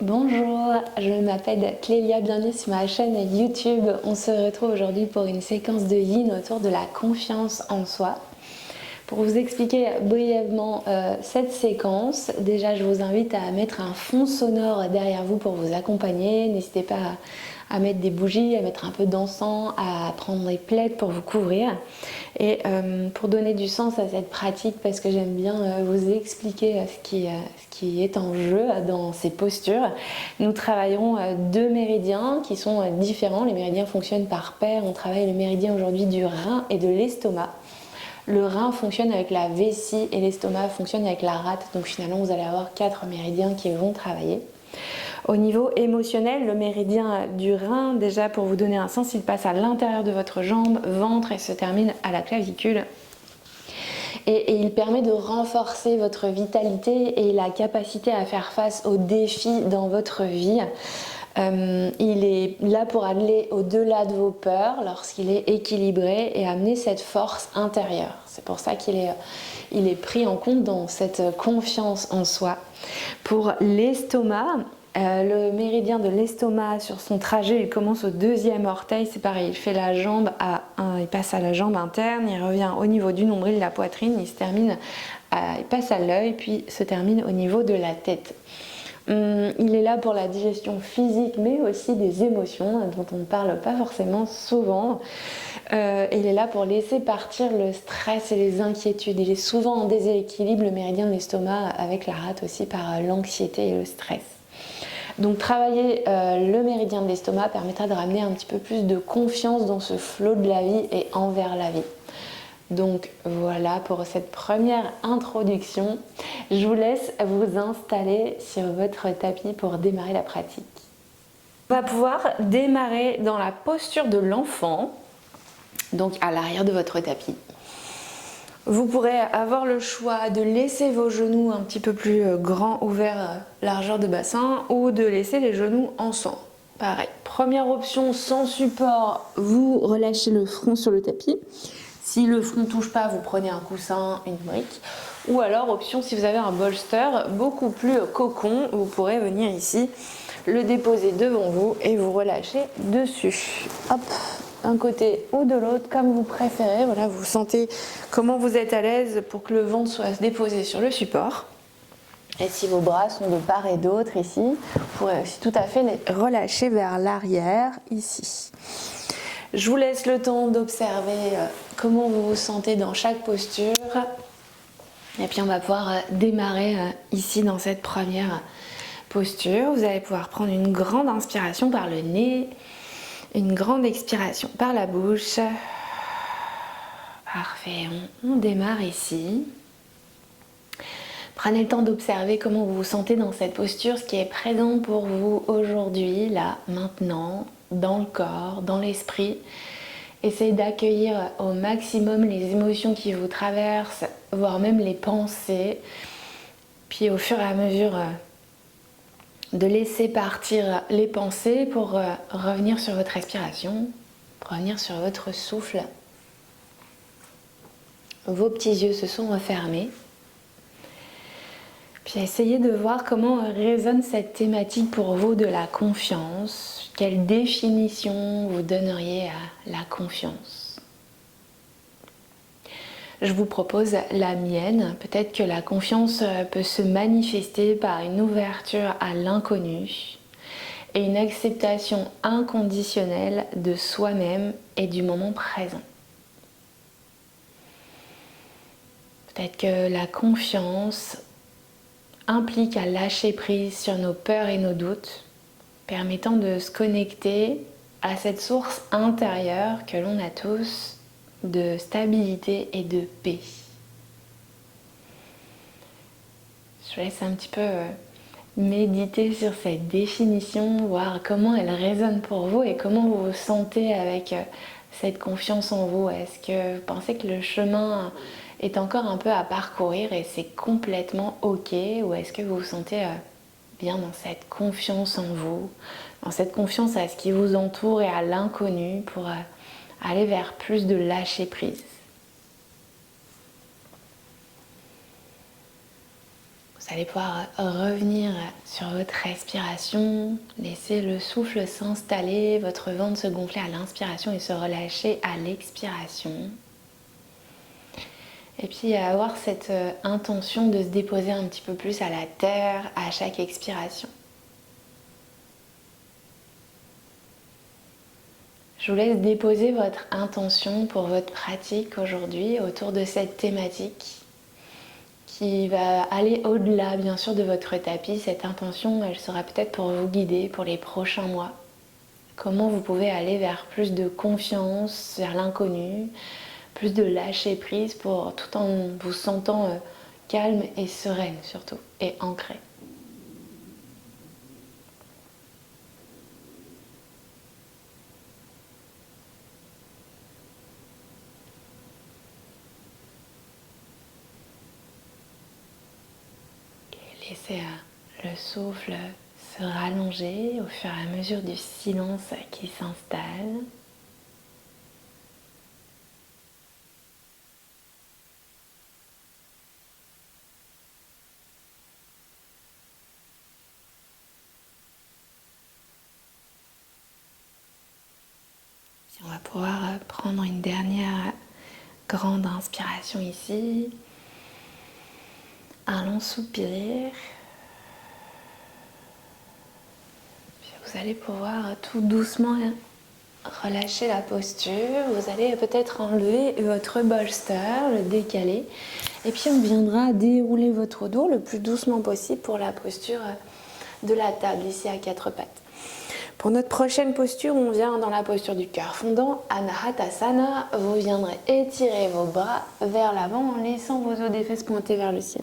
Bonjour, je m'appelle Clélia, bienvenue sur ma chaîne YouTube. On se retrouve aujourd'hui pour une séquence de yin autour de la confiance en soi. Pour vous expliquer brièvement cette séquence, déjà je vous invite à mettre un fond sonore derrière vous pour vous accompagner. N'hésitez pas à mettre des bougies, à mettre un peu d'encens, à prendre des plaids pour vous couvrir. Et pour donner du sens à cette pratique, parce que j'aime bien vous expliquer ce qui est en jeu dans ces postures, nous travaillerons deux méridiens qui sont différents. Les méridiens fonctionnent par paire. On travaille le méridien aujourd'hui du rein et de l'estomac. Le rein fonctionne avec la vessie et l'estomac fonctionne avec la rate. Donc finalement, vous allez avoir 4 méridiens qui vont travailler. Au niveau émotionnel, le méridien du rein, déjà pour vous donner un sens, il passe à l'intérieur de votre jambe, ventre et se termine à la clavicule. Et il permet de renforcer votre vitalité et la capacité à faire face aux défis dans votre vie. Il est là pour aller au-delà de vos peurs lorsqu'il est équilibré et amener cette force intérieure. C'est pour ça qu'il est pris en compte dans cette confiance en soi. Pour l'estomac, le méridien de l'estomac sur son trajet, il commence au deuxième orteil, c'est pareil, il fait la jambe il passe à la jambe interne, il revient au niveau du nombril, la poitrine, il passe à l'œil, puis se termine au niveau de la tête. Il est là pour la digestion physique mais aussi des émotions dont on ne parle pas forcément souvent. Il est là pour laisser partir le stress et les inquiétudes. Il est souvent en déséquilibre, le méridien de l'estomac, avec la rate aussi par l'anxiété et le stress. Donc travailler le méridien de l'estomac permettra de ramener un petit peu plus de confiance dans ce flot de la vie et envers la vie. Donc voilà pour cette première introduction. Je vous laisse vous installer sur votre tapis pour démarrer la pratique. On va pouvoir démarrer dans la posture de l'enfant, donc à l'arrière de votre tapis. Vous pourrez avoir le choix de laisser vos genoux un petit peu plus grands, ouverts, largeur de bassin, ou de laisser les genoux ensemble. Pareil, première option, sans support, vous relâchez le front sur le tapis. Si le front ne touche pas, vous prenez un coussin, une brique. Ou alors, option, si vous avez un bolster beaucoup plus cocon, vous pourrez venir ici, le déposer devant vous et vous relâcher dessus. Hop, d'un côté ou de l'autre, comme vous préférez. Voilà, vous sentez comment vous êtes à l'aise pour que le ventre soit déposé sur le support. Et si vos bras sont de part et d'autre ici, vous pourrez aussi tout à fait les relâcher vers l'arrière ici. Je vous laisse le temps d'observer comment vous vous sentez dans chaque posture. Et puis on va pouvoir démarrer ici dans cette première posture. Vous allez pouvoir prendre une grande inspiration par le nez, une grande expiration par la bouche. Parfait, on démarre ici. Prenez le temps d'observer comment vous vous sentez dans cette posture, ce qui est présent pour vous aujourd'hui, là, maintenant, dans le corps, dans l'esprit. Essayez d'accueillir au maximum les émotions qui vous traversent, voire même les pensées. Puis au fur et à mesure de laisser partir les pensées pour revenir sur votre respiration, revenir sur votre souffle. Vos petits yeux se sont refermés. Puis essayez de voir comment résonne cette thématique pour vous de la confiance. Quelle définition vous donneriez à la confiance? Je vous propose la mienne. Peut-être que la confiance peut se manifester par une ouverture à l'inconnu et une acceptation inconditionnelle de soi-même et du moment présent. Peut-être que la confiance implique à lâcher prise sur nos peurs et nos doutes, permettant de se connecter à cette source intérieure que l'on a tous de stabilité et de paix. Je laisse un petit peu méditer sur cette définition, voir comment elle résonne pour vous et comment vous vous sentez avec cette confiance en vous. Est-ce que vous pensez que le chemin est encore un peu à parcourir et c'est complètement ok, ou est-ce que vous vous sentez bien dans cette confiance en vous, dans cette confiance à ce qui vous entoure et à l'inconnu pour aller vers plus de lâcher prise? Vous allez pouvoir revenir sur votre respiration, laisser le souffle s'installer, votre ventre se gonfler à l'inspiration et se relâcher à l'expiration. Et puis avoir cette intention de se déposer un petit peu plus à la terre à chaque expiration. Je vous laisse déposer votre intention pour votre pratique aujourd'hui autour de cette thématique qui va aller au-delà bien sûr de votre tapis. Cette intention, elle sera peut-être pour vous guider pour les prochains mois. Comment vous pouvez aller vers plus de confiance, vers l'inconnu, plus de lâcher prise pour tout en vous sentant calme et sereine surtout et ancrée. Et laissez le souffle se rallonger au fur et à mesure du silence qui s'installe. On va pouvoir prendre une dernière grande inspiration ici. Un long soupir. Puis vous allez pouvoir tout doucement relâcher la posture. Vous allez peut-être enlever votre bolster, le décaler. Et puis on viendra dérouler votre dos le plus doucement possible pour la posture de la table, ici à 4 pattes. Pour notre prochaine posture, on vient dans la posture du cœur fondant, Anahatasana. Vous viendrez étirer vos bras vers l'avant en laissant vos os des fesses pointer vers le ciel.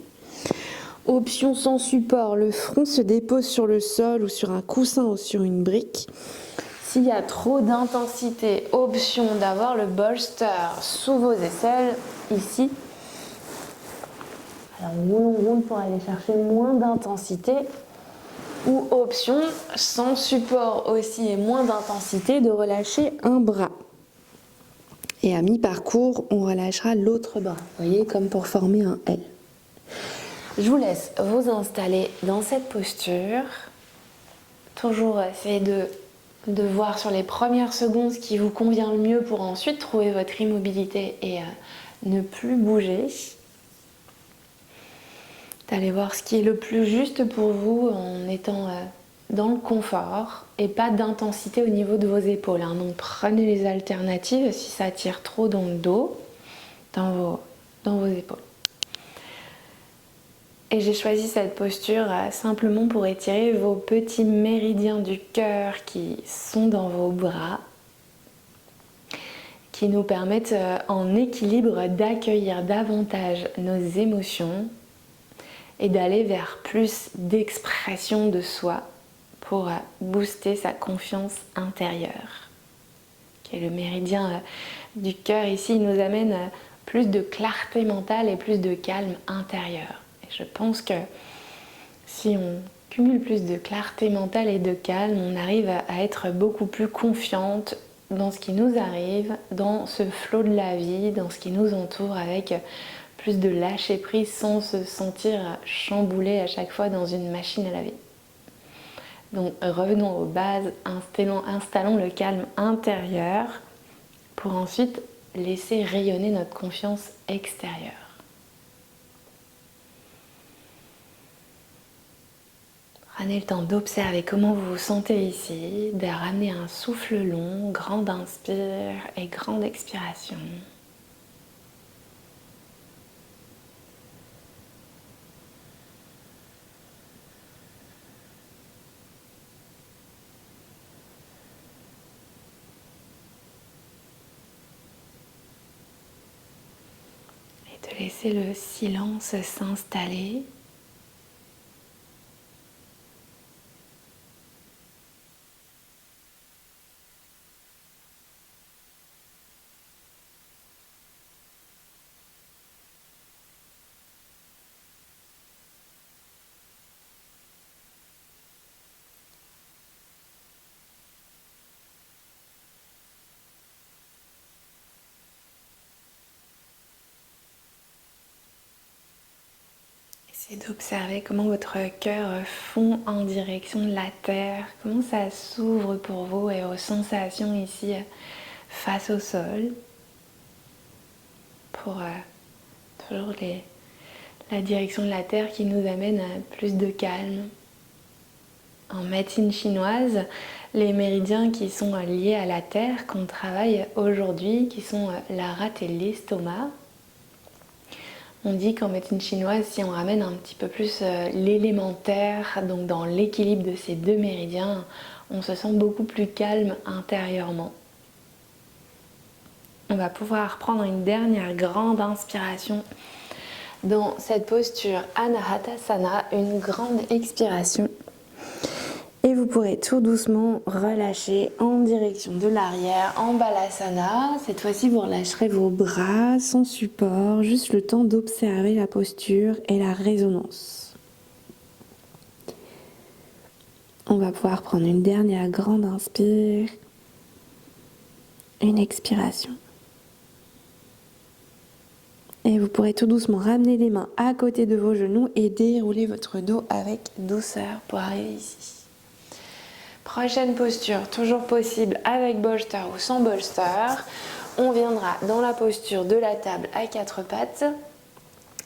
Option sans support, le front se dépose sur le sol ou sur un coussin ou sur une brique. S'il y a trop d'intensité, option d'avoir le bolster sous vos aisselles, ici. Alors on roule pour aller chercher moins d'intensité. Ou option, sans support aussi et moins d'intensité, de relâcher un bras. Et à mi-parcours, on relâchera l'autre bras. Vous voyez, comme pour former un L. Je vous laisse vous installer dans cette posture. Toujours essayer de voir sur les premières secondes ce qui vous convient le mieux pour ensuite trouver votre immobilité et ne plus bouger. D'aller voir ce qui est le plus juste pour vous en étant dans le confort et pas d'intensité au niveau de vos épaules. Donc prenez les alternatives si ça tire trop dans le dos, dans vos épaules. Et j'ai choisi cette posture simplement pour étirer vos petits méridiens du cœur qui sont dans vos bras, qui nous permettent en équilibre d'accueillir davantage nos émotions et d'aller vers plus d'expression de soi pour booster sa confiance intérieure. Okay, le méridien du cœur ici, il nous amène plus de clarté mentale et plus de calme intérieur. Et je pense que si on cumule plus de clarté mentale et de calme, on arrive à être beaucoup plus confiante dans ce qui nous arrive, dans ce flot de la vie, dans ce qui nous entoure, avec plus de lâcher prise sans se sentir chamboulé à chaque fois dans une machine à laver. Donc revenons aux bases, installons le calme intérieur pour ensuite laisser rayonner notre confiance extérieure. Prenez le temps d'observer comment vous vous sentez ici, de ramener un souffle long, grande inspire et grande expiration. Et de laisser le silence s'installer. C'est d'observer comment votre cœur fond en direction de la terre, comment ça s'ouvre pour vous et vos sensations ici face au sol. Pour toujours la direction de la terre qui nous amène à plus de calme. En médecine chinoise, les méridiens qui sont liés à la terre qu'on travaille aujourd'hui, qui sont la rate et l'estomac, on dit qu'en médecine chinoise, si on ramène un petit peu plus l'élémentaire, donc dans l'équilibre de ces deux méridiens, on se sent beaucoup plus calme intérieurement. On va pouvoir prendre une dernière grande inspiration dans cette posture Anahatasana, une grande expiration. Et vous pourrez tout doucement relâcher en direction de l'arrière en Balasana. Cette fois-ci, vous relâcherez vos bras sans support, juste le temps d'observer la posture et la résonance. On va pouvoir prendre une dernière grande inspire, une expiration. Et vous pourrez tout doucement ramener les mains à côté de vos genoux et dérouler votre dos avec douceur pour arriver ici. Prochaine posture, toujours possible avec bolster ou sans bolster. On viendra dans la posture de la table à quatre pattes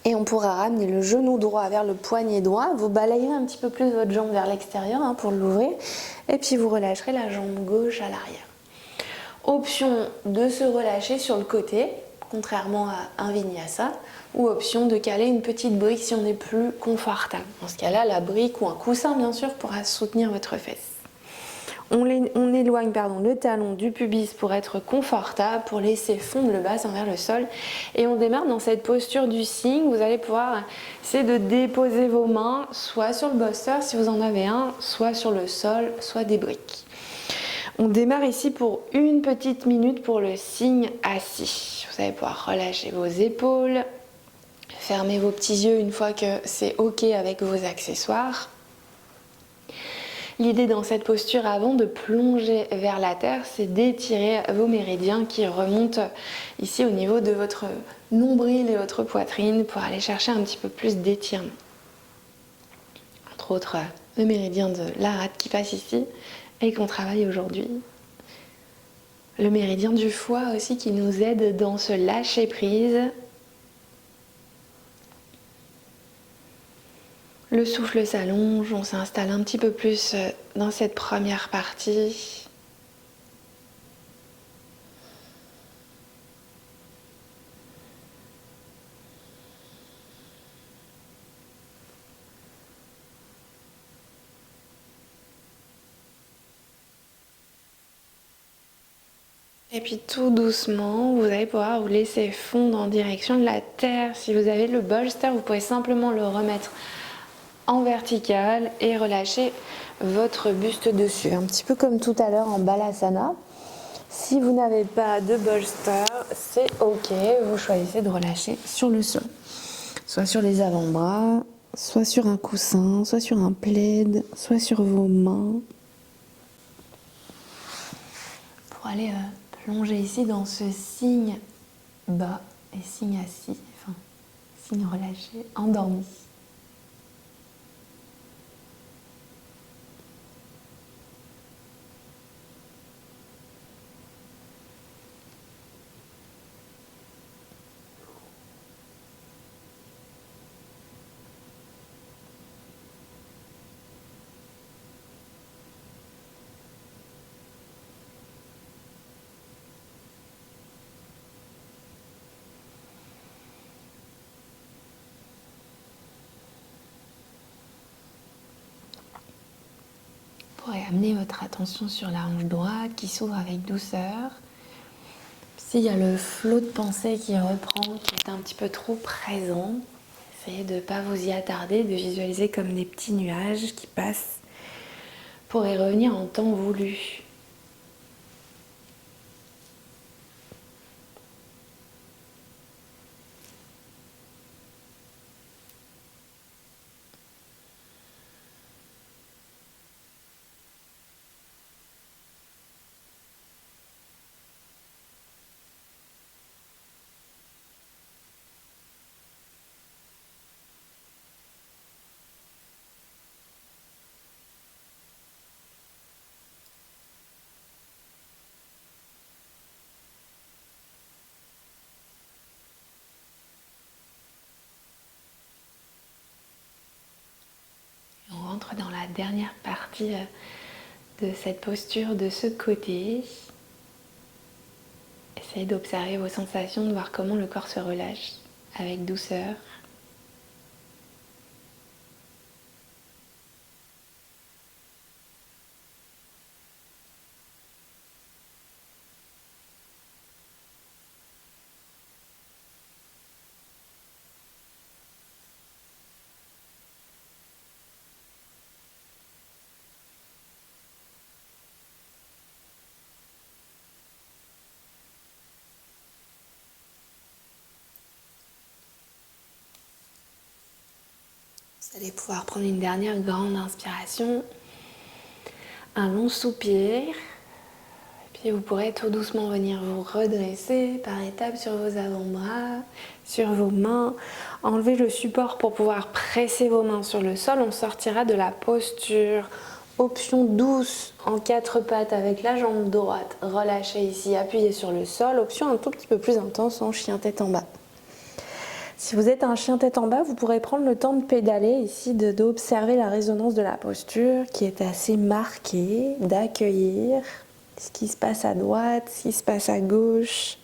et on pourra ramener le genou droit vers le poignet droit. Vous balayerez un petit peu plus votre jambe vers l'extérieur pour l'ouvrir et puis vous relâcherez la jambe gauche à l'arrière. Option de se relâcher sur le côté, contrairement à un vinyasa, ou option de caler une petite brique si on est plus confortable. Dans ce cas-là, la brique ou un coussin bien sûr pourra soutenir votre fesse. On éloigne le talon du pubis pour être confortable, pour laisser fondre le bassin vers le sol. Et on démarre dans cette posture du cygne. Vous allez pouvoir essayer de déposer vos mains soit sur le bolster si vous en avez un, soit sur le sol, soit des briques. On démarre ici pour une petite minute pour le cygne assis. Vous allez pouvoir relâcher vos épaules, fermer vos petits yeux une fois que c'est OK avec vos accessoires. L'idée dans cette posture avant de plonger vers la terre, c'est d'étirer vos méridiens qui remontent ici au niveau de votre nombril et votre poitrine pour aller chercher un petit peu plus d'étirement. Entre autres, le méridien de la rate qui passe ici et qu'on travaille aujourd'hui. Le méridien du foie aussi qui nous aide dans ce lâcher prise. Le souffle s'allonge, on s'installe un petit peu plus dans cette première partie. Et puis tout doucement, vous allez pouvoir vous laisser fondre en direction de la terre. Si vous avez le bolster, vous pouvez simplement le remettre en vertical et relâcher votre buste dessus. Un petit peu comme tout à l'heure en Balasana. Si vous n'avez pas de bolster, c'est OK. Vous choisissez de relâcher sur le sol. Soit sur les avant-bras, soit sur un coussin, soit sur un plaid, soit sur vos mains. Pour aller plonger ici dans ce cygne bas et cygne assis, enfin cygne relâché, endormi. Vous pourrez amener votre attention sur la hanche droite qui s'ouvre avec douceur. S'il y a le flot de pensée qui reprend, qui est un petit peu trop présent, essayez de ne pas vous y attarder, de visualiser comme des petits nuages qui passent pour y revenir en temps voulu. rentre dans la dernière partie de cette posture de ce côté. Essayez d'observer vos sensations, de voir comment le corps se relâche avec douceur. Vous allez pouvoir prendre une dernière grande inspiration, un long soupir, et puis vous pourrez tout doucement venir vous redresser par étapes sur vos avant-bras, sur vos mains. Enlevez le support pour pouvoir presser vos mains sur le sol. On sortira de la posture. Option douce en 4 pattes avec la jambe droite. Relâchez ici, appuyez sur le sol. Option un tout petit peu plus intense en chien tête en bas. Si vous êtes un chien tête en bas, vous pourrez prendre le temps de pédaler ici, d'observer la résonance de la posture qui est assez marquée, d'accueillir ce qui se passe à droite, ce qui se passe à gauche.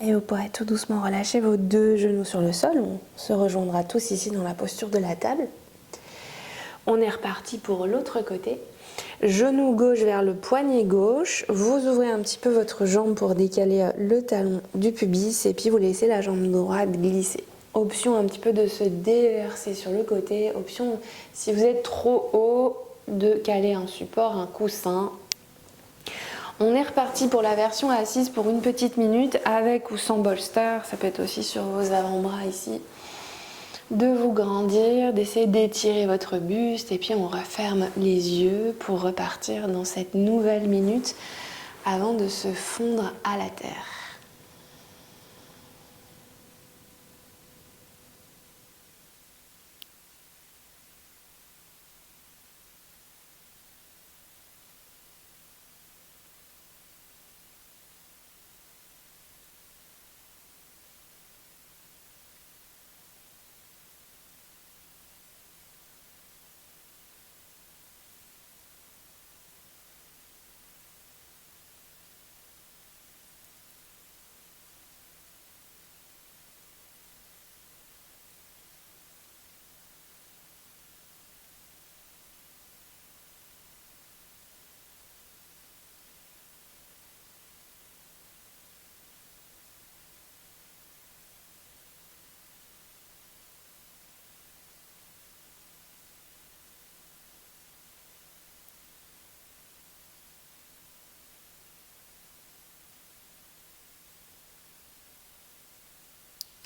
Et vous pourrez tout doucement relâcher vos 2 genoux sur le sol. On se rejoindra tous ici dans la posture de la table. On est reparti pour l'autre côté. Genou gauche vers le poignet gauche. Vous ouvrez un petit peu votre jambe pour décaler le talon du pubis et puis vous laissez la jambe droite glisser. Option un petit peu de se déverser sur le côté. Option, si vous êtes trop haut, de caler un support, un coussin. On est reparti pour la version assise pour une petite minute avec ou sans bolster. Ça peut être aussi sur vos avant-bras ici. De vous grandir, d'essayer d'étirer votre buste et puis on referme les yeux pour repartir dans cette nouvelle minute avant de se fondre à la terre.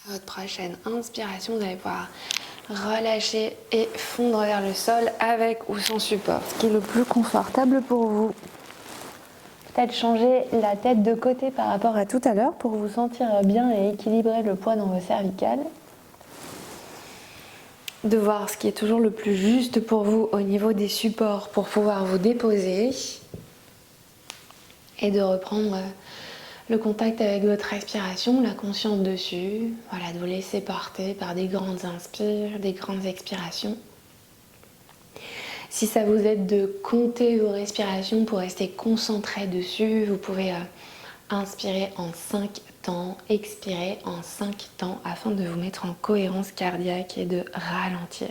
À votre prochaine inspiration, vous allez pouvoir relâcher et fondre vers le sol avec ou sans support, ce qui est le plus confortable pour vous. Peut-être changer la tête de côté par rapport à tout à l'heure pour vous sentir bien et équilibrer le poids dans vos cervicales. De voir ce qui est toujours le plus juste pour vous au niveau des supports pour pouvoir vous déposer et de reprendre le contact avec votre respiration, la conscience dessus, voilà, de vous laisser porter par des grandes inspires, des grandes expirations. Si ça vous aide de compter vos respirations pour rester concentré dessus, vous pouvez inspirer en 5 temps, expirer en 5 temps afin de vous mettre en cohérence cardiaque et de ralentir.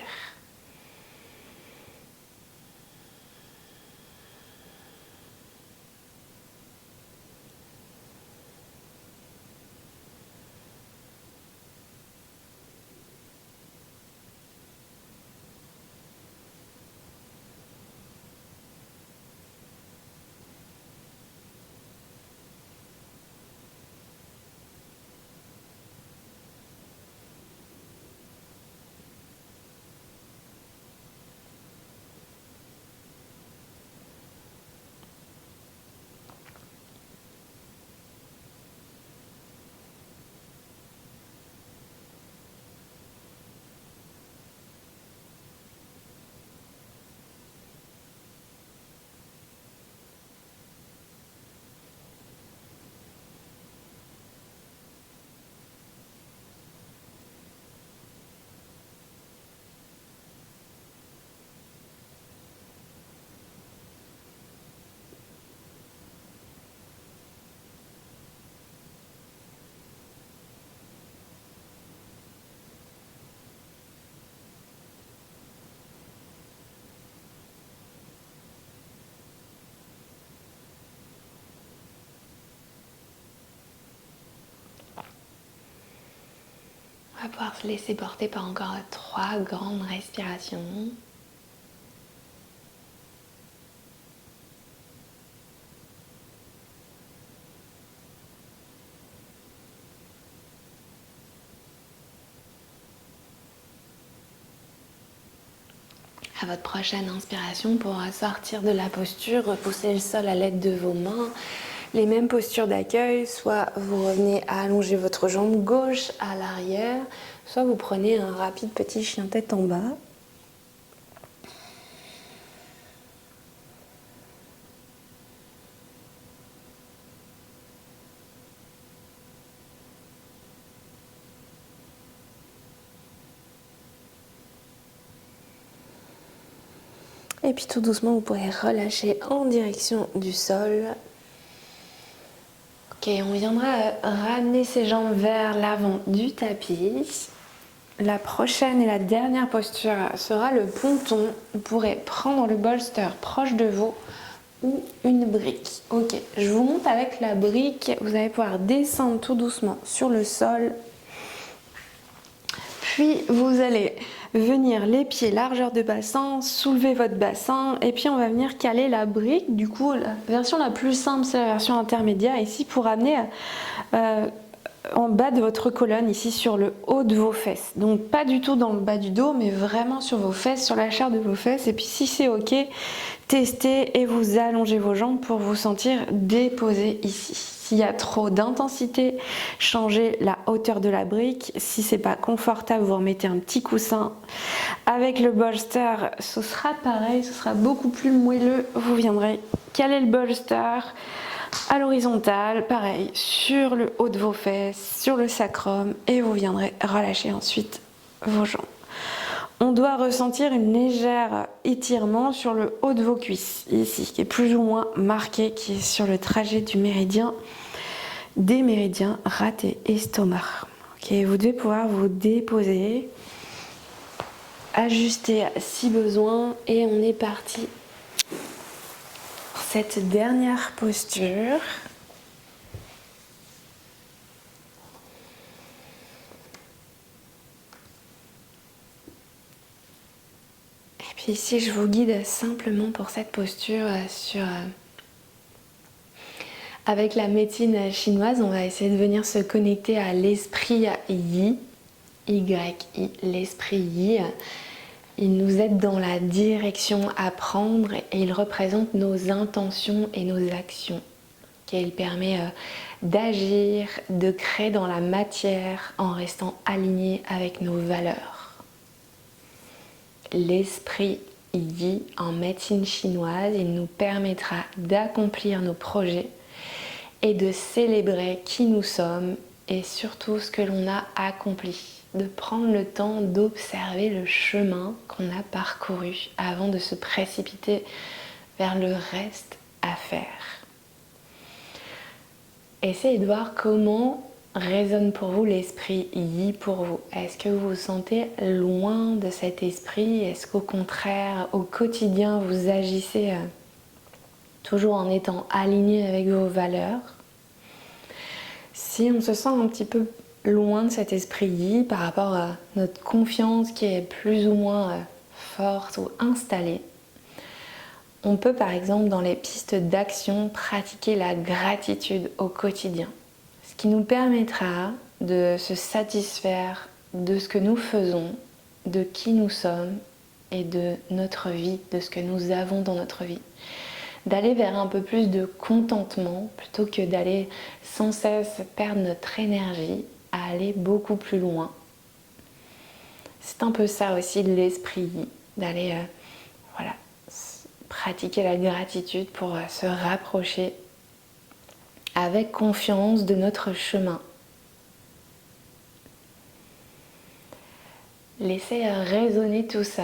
va pouvoir se laisser porter par encore 3 grandes respirations. À votre prochaine inspiration, pour sortir de la posture, repousser le sol à l'aide de vos mains. Les mêmes postures d'accueil, soit vous revenez à allonger votre jambe gauche à l'arrière, soit vous prenez un rapide petit chien tête en bas. Et puis tout doucement, vous pourrez relâcher en direction du sol. Ok, on viendra ramener ses jambes vers l'avant du tapis. La prochaine et la dernière posture sera le ponton. Vous pourrez prendre le bolster proche de vous ou une brique. Ok, je vous monte avec la brique. Vous allez pouvoir descendre tout doucement sur le sol. Puis vous allez venir les pieds largeur de bassin, soulever votre bassin et puis on va venir caler la brique. Du coup, la version la plus simple, c'est la version intermédiaire ici pour amener en bas de votre colonne, ici sur le haut de vos fesses. Donc pas du tout dans le bas du dos, mais vraiment sur vos fesses, sur la chair de vos fesses. Et puis si c'est ok, testez et vous allongez vos jambes pour vous sentir déposé ici. S'il y a trop d'intensité, changez la hauteur de la brique. Si c'est pas confortable, vous remettez un petit coussin. Avec le bolster, ce sera pareil, ce sera beaucoup plus moelleux. Vous viendrez caler le bolster à l'horizontale, pareil, sur le haut de vos fesses, sur le sacrum, et vous viendrez relâcher ensuite vos jambes. On doit ressentir une légère étirement sur le haut de vos cuisses, ici, qui est plus ou moins marqué, qui est sur le trajet du méridien, des méridiens rate et estomac. Okay, vous devez pouvoir vous déposer, ajuster si besoin, et on est parti pour cette dernière posture. Ici, je vous guide simplement pour cette posture avec la médecine chinoise. On va essayer de venir se connecter à l'esprit Yi, Y-I, l'esprit Yi. Il nous aide dans la direction à prendre et il représente nos intentions et nos actions. Il permet d'agir, de créer dans la matière en restant aligné avec nos valeurs. L'esprit Yi en médecine chinoise, il nous permettra d'accomplir nos projets et de célébrer qui nous sommes et surtout ce que l'on a accompli, de prendre le temps d'observer le chemin qu'on a parcouru avant de se précipiter vers le reste à faire. Essayez de voir comment résonne pour vous l'esprit Yi pour vous. Est-ce que vous vous sentez loin de cet esprit? Est-ce qu'au contraire, au quotidien, vous agissez toujours en étant aligné avec vos valeurs? Si on se sent un petit peu loin de cet esprit Yi par rapport à notre confiance qui est plus ou moins forte ou installée, on peut par exemple dans les pistes d'action pratiquer la gratitude au quotidien. Ce qui nous permettra de se satisfaire de ce que nous faisons, de qui nous sommes et de notre vie, de ce que nous avons dans notre vie. D'aller vers un peu plus de contentement plutôt que d'aller sans cesse perdre notre énergie, à aller beaucoup plus loin. C'est un peu ça aussi l'esprit, d'aller pratiquer la gratitude pour se rapprocher avec confiance de notre chemin. Laissez résonner tout ça.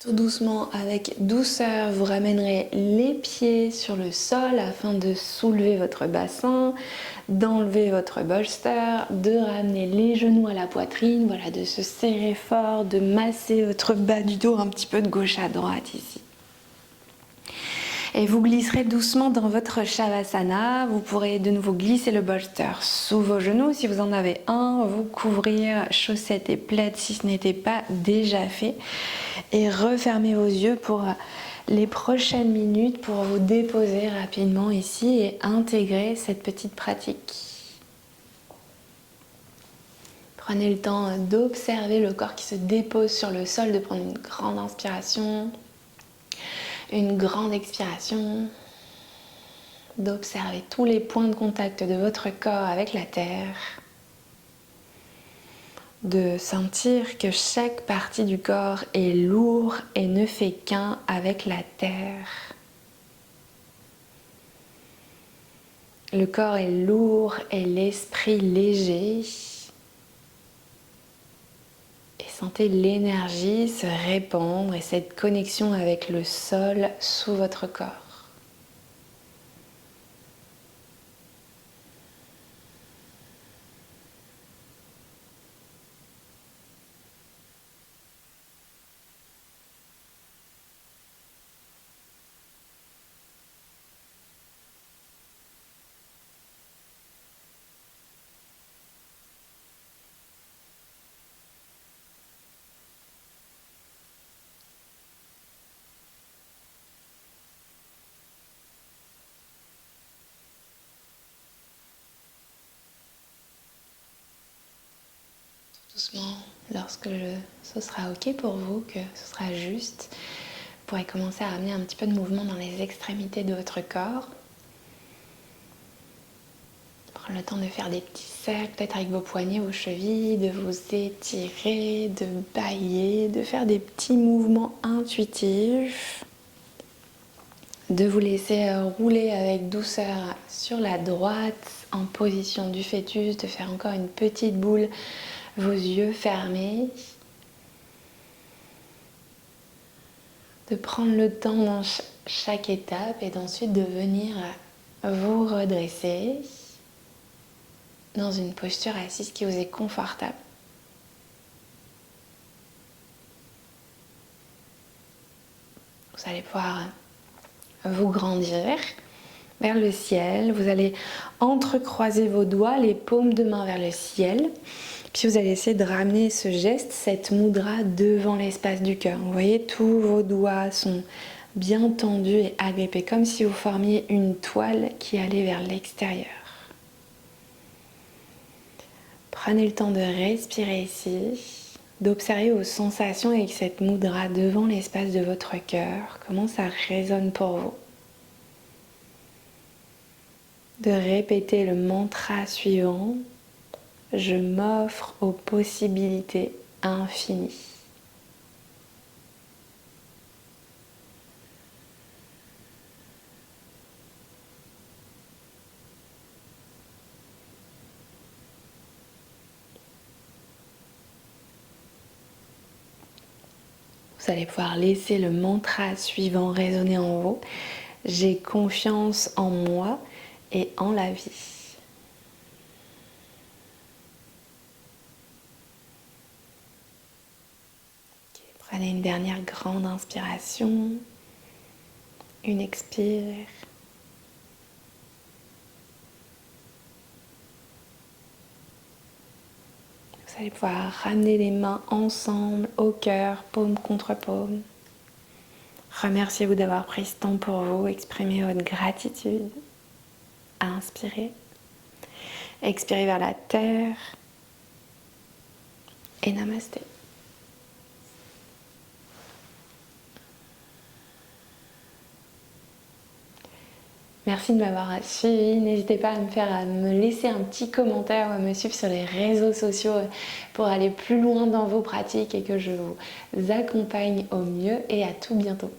Tout doucement, avec douceur, vous ramènerez les pieds sur le sol afin de soulever votre bassin, d'enlever votre bolster, de ramener les genoux à la poitrine, voilà, de se serrer fort, de masser votre bas du dos un petit peu de gauche à droite ici. Et vous glisserez doucement dans votre Shavasana. Vous pourrez de nouveau glisser le bolster sous vos genoux. Si vous en avez un, vous couvrir chaussettes et plaids si ce n'était pas déjà fait. Et refermez vos yeux pour les prochaines minutes pour vous déposer rapidement ici et intégrer cette petite pratique. Prenez le temps d'observer le corps qui se dépose sur le sol, de prendre une grande inspiration. Une grande expiration, d'observer tous les points de contact de votre corps avec la terre, de sentir que chaque partie du corps est lourde et ne fait qu'un avec la terre. Le corps est lourd et l'esprit léger. Sentez l'énergie se répandre et cette connexion avec le sol sous votre corps. Doucement, lorsque ce sera ok pour vous, que ce sera juste, vous pourrez commencer à amener un petit peu de mouvement dans les extrémités de votre corps. Prendre le temps de faire des petits cercles, peut-être avec vos poignets, vos chevilles, de vous étirer, de bâiller, de faire des petits mouvements intuitifs. De vous laisser rouler avec douceur sur la droite en position du fœtus, de faire encore une petite boule, vos yeux fermés. De prendre le temps dans chaque étape et d'ensuite de venir vous redresser dans une posture assise qui vous est confortable. Vous allez pouvoir vous grandir vers le ciel. Vous allez entrecroiser vos doigts, les paumes de main vers le ciel. Puis vous allez essayer de ramener ce geste, cette mudra, devant l'espace du cœur. Vous voyez, tous vos doigts sont bien tendus et agrippés, comme si vous formiez une toile qui allait vers l'extérieur. Prenez le temps de respirer ici, d'observer vos sensations avec cette mudra devant l'espace de votre cœur, comment ça résonne pour vous. De répéter le mantra suivant, je m'offre aux possibilités infinies. Vous allez pouvoir laisser le mantra suivant résonner en vous. J'ai confiance en moi et en la vie. Prenez une dernière grande inspiration, une expire. Vous allez pouvoir ramener les mains ensemble au cœur, paume contre paume. Remerciez-vous d'avoir pris ce temps pour vous, exprimez votre gratitude. Inspirez, expirez vers la terre et namasté. Merci de m'avoir suivi. N'hésitez pas à me laisser un petit commentaire ou à me suivre sur les réseaux sociaux pour aller plus loin dans vos pratiques et que je vous accompagne au mieux. Et à tout bientôt.